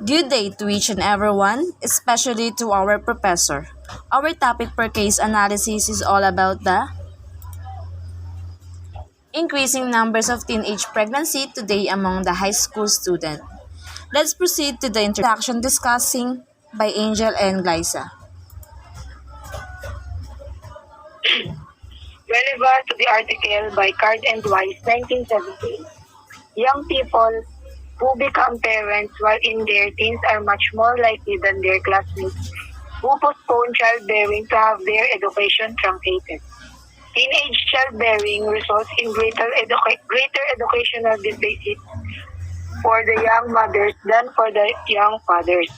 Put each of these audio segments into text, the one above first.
Good day to each and everyone, especially to our professor. Our topic per case analysis is all about the increasing numbers of teenage pregnancy today among the high school student. Let's proceed to the introduction discussing by Angel and Glyza. Relevant to the article by Card and Wise, 1978. Young people who become parents while in their teens are much more likely than their classmates who postpone childbearing to have their education truncated. Teenage childbearing results in greater educational deficits for the young mothers than for the young fathers,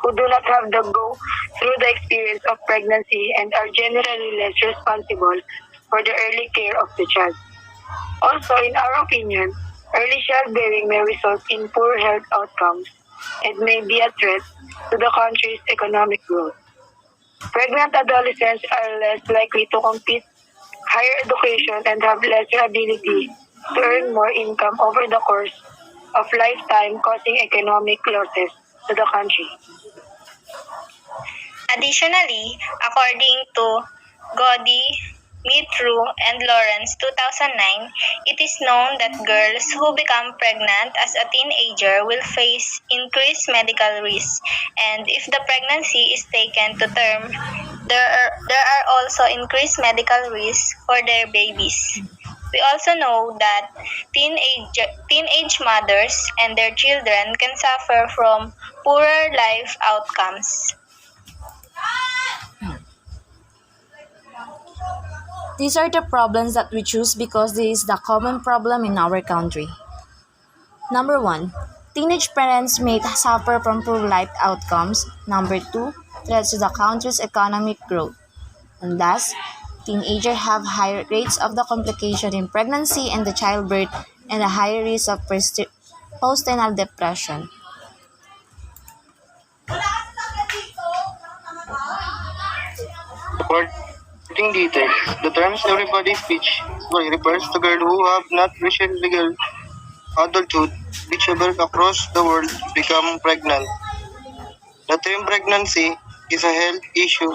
who do not have to go through the experience of pregnancy and are generally less responsible for the early care of the child. Also, in our opinion, early childbearing may result in poor health outcomes and may be a threat to the country's economic growth. Pregnant adolescents are less likely to compete higher education and have lesser ability to earn more income over the course of lifetime, causing economic losses to the country. Additionally, according to Godi, Mitru, and Lawrence 2009, it is known that girls who become pregnant as a teenager will face increased medical risks, and if the pregnancy is taken to term, there are also increased medical risks for their babies. We also know that teenage mothers and their children can suffer from poorer life outcomes. These are the problems that we choose because this is the common problem in our country. Number 1. Teenage parents may suffer from poor life outcomes. Number 2. Threats to the country's economic growth. And last, teenagers have higher rates of the complication in pregnancy and the childbirth and a higher risk of postnatal depression. Supporting details. The terms everybody's speech refers to girls who have not reached legal adulthood, which across the world become pregnant. The term pregnancy is a health issue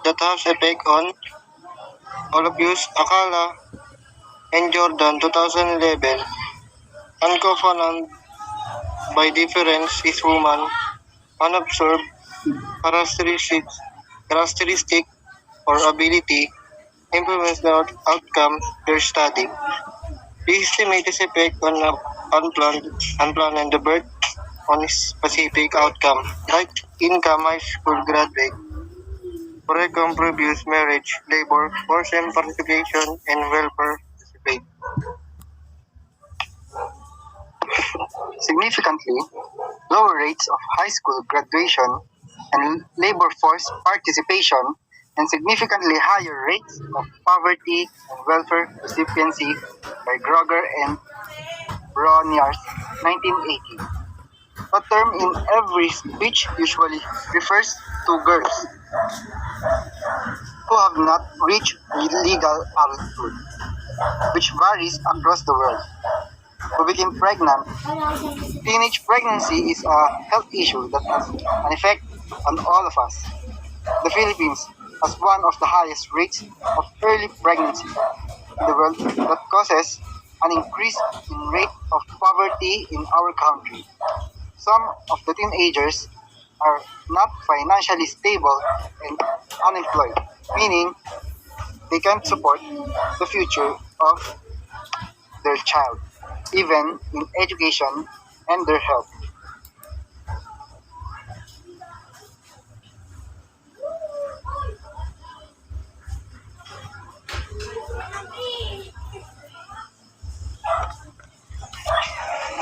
that has effect on all of use Akala and Jordan 2011. Unconfirmed by difference is woman unobserved characteristic or ability influence the outcome their study. They estimate its effect on unplanned and the birth on specific outcome, like income, high school graduate, forecome previous marriage, labor, forced participation, and welfare participate. Significantly, lower rates of high school graduation and labor force participation, and significantly higher rates of poverty and welfare recipiency by Groger and Broniers, 1980. The term in every speech usually refers to girls who have not reached legal adulthood, which varies across the world. Who became pregnant. Teenage pregnancy is a health issue that has an effect on all of us. The Philippines has one of the highest rates of early pregnancy in the world that causes an increase in rate of poverty in our country. Some of the teenagers are not financially stable and unemployed, meaning they can't support the future of their child, even in education and their health.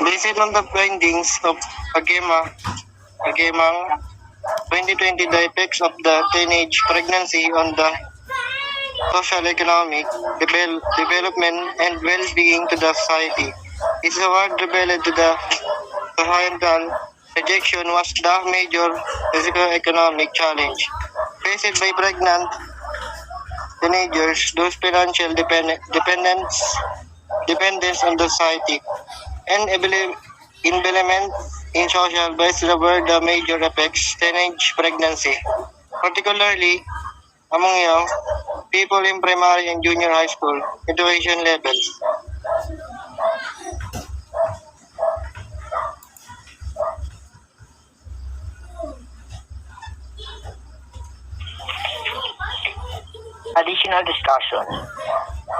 Based on the findings of Agemang 2020, the effects of the teenage pregnancy on the social, economic, development, and well-being to the society. Its award revealed to the societal rejection was the major physical economic challenge faced by pregnant teenagers, those financial dependence on the society, and environment in social bias were the major effects teenage pregnancy, particularly among young people in primary and junior high school education levels. Additional discussion.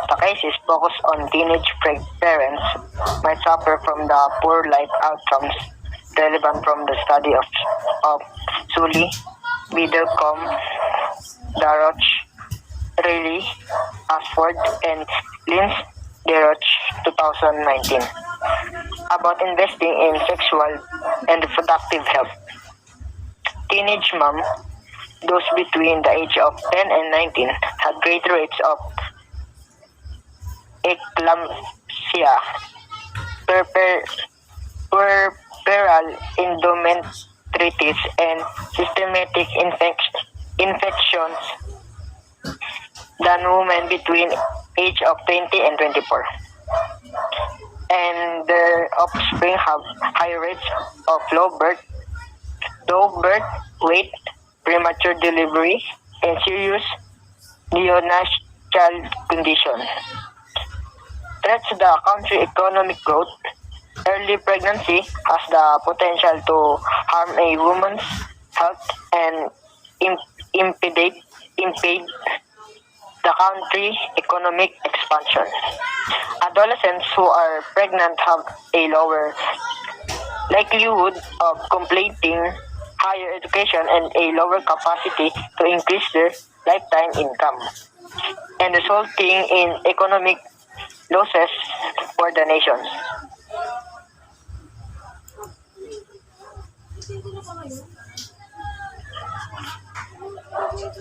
The cases focus on teenage parents might suffer from the poor life outcomes relevant from the study of Sully, Middlecombe, Daroch, Reilly, Ashford, and Lynch Deroch 2019 about investing in sexual and reproductive health. Teenage mom, those between the age of 10 and 19, had greater rates of eclampsia, puerperal endometritis, and systematic infections than women between age of 20 and 24. And their offspring have higher rates of low birth weight, premature delivery, and serious neonatal condition. Threats to the country economic growth. Early pregnancy has the potential to harm a woman's health and impede the country economic expansion. Adolescents who are pregnant have a lower likelihood of completing higher education and a lower capacity to increase their lifetime income, and resulting in economic losses for the nations.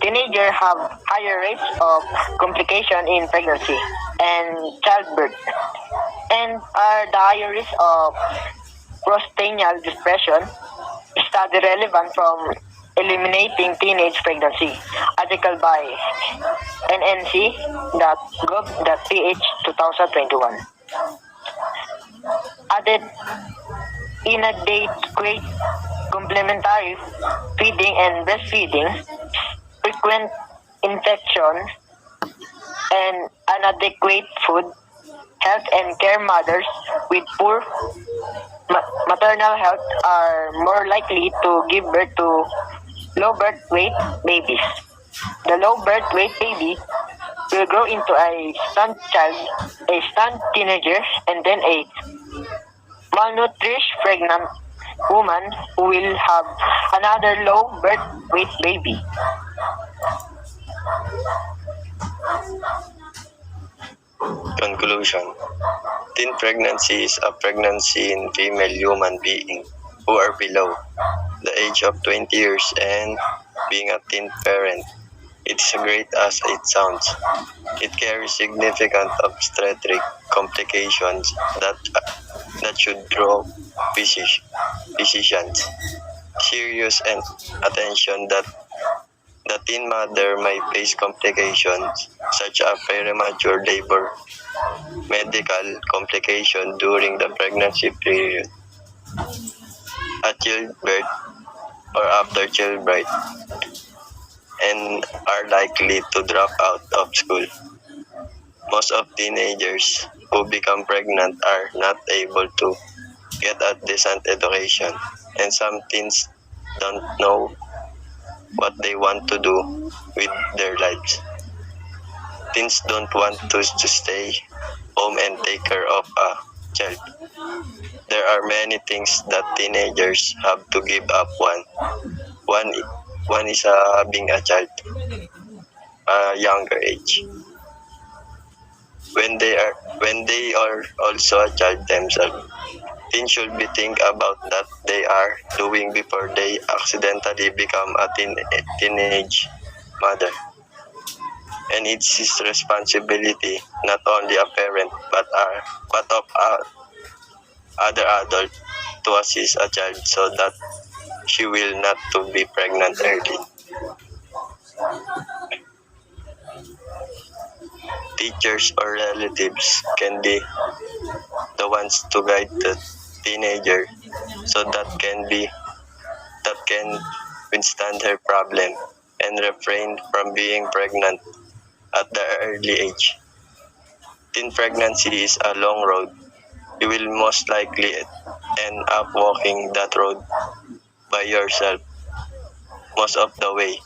Teenagers have higher rates of complication in pregnancy and childbirth, and are the higher risk of postnatal depression. Study relevant from eliminating teenage pregnancy. Article by nnc.gov.ph 2021. Added inadequate complementary feeding and breastfeeding, frequent infection, and inadequate food, health and care. Mothers with poor maternal health are more likely to give birth to low birth weight babies. The low birth weight baby will grow into a stunt child, a stunt teenager, and then a malnourished pregnant woman who will have another low birth weight baby. Conclusion. Teen pregnancy is a pregnancy in female human being who are below the age of 20 years, and being a teen parent, it is great as it sounds. It carries significant obstetric complications that should draw physicians' serious and attention. That the teen mother may face complications such as premature labor, medical complication during the pregnancy period, at childbirth or after childbirth, and are likely to drop out of school. Most of teenagers who become pregnant are not able to get a decent education, and some teens don't know what they want to do with their lives. Teens don't want to stay home and take care of a child. There are many things that teenagers have to give up. One is being a child, a younger age. When they are also a child themselves, teens should be think about that they are doing before they accidentally become a teenage mother. And it's his responsibility, not only a parent but of other adult, to assist a child so that she will not to be pregnant early. Teachers or relatives can be the ones to guide the teenager so that can withstand her problem and refrain from being pregnant at the early age. Teen pregnancy is a long road. You will most likely end up walking that road by yourself most of the way.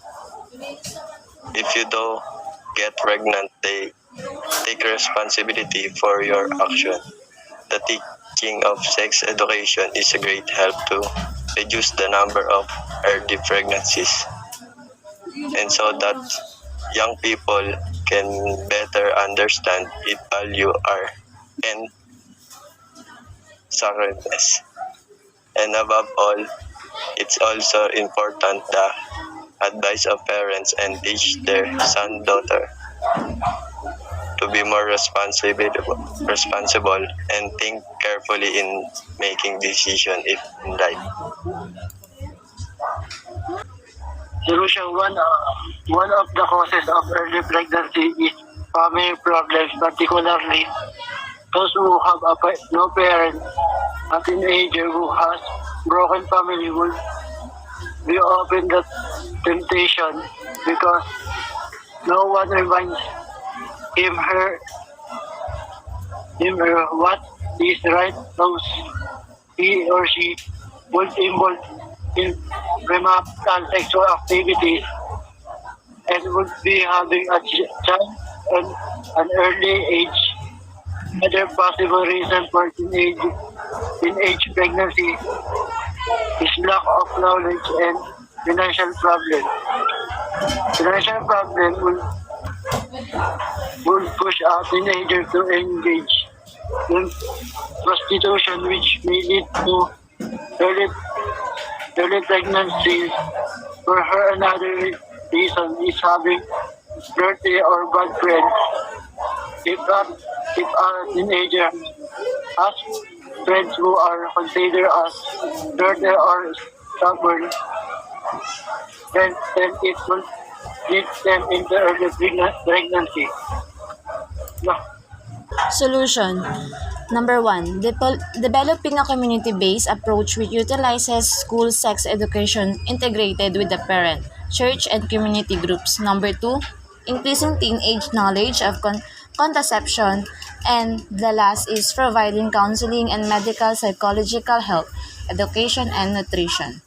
If you do get pregnant, they take responsibility for your action. The teaching of sex education is a great help to reduce the number of early pregnancies, and so that young people can better understand its value are and sacredness. And above all, it's also important the advice of parents and teach their son daughter to be more responsible and think carefully in making decisions in life. Solution one of the causes of early pregnancy is family problems, particularly those who have no parent. A teenager who has broken family will be open to temptation because no one reminds him her what is right, knows he or she would involve in remarkable sexual activities and would be having a child at an early age. Another possible reason for teenage pregnancy is lack of knowledge and financial problem. Financial problem will push a teenager to engage in prostitution, which may lead to early pregnancy. For her, another reason is having dirty or bad friends. If a teenager has friends who are considered as dirty or stubborn, then it will lead them into early pregnancy. No. Solution. Number 1, developing a community-based approach which utilizes school sex education integrated with the parent, church, and community groups. Number 2, increasing teenage knowledge of contraception. And the last is providing counseling and medical psychological health, education, and nutrition.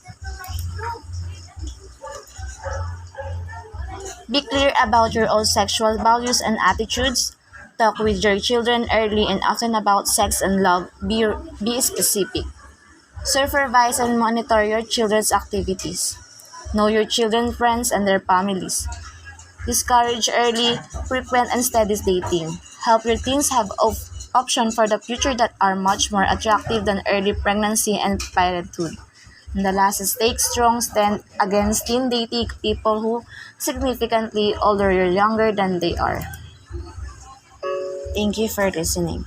Be clear about your own sexual values and attitudes. Talk with your children early and often about sex and love. Be specific. Supervise and monitor your children's activities. Know your children's friends and their families. Discourage early, frequent, and steady dating. Help your teens have options for the future that are much more attractive than early pregnancy and parenthood. And the last is take strong stand against teen dating people who significantly older or younger than they are. Thank you for listening.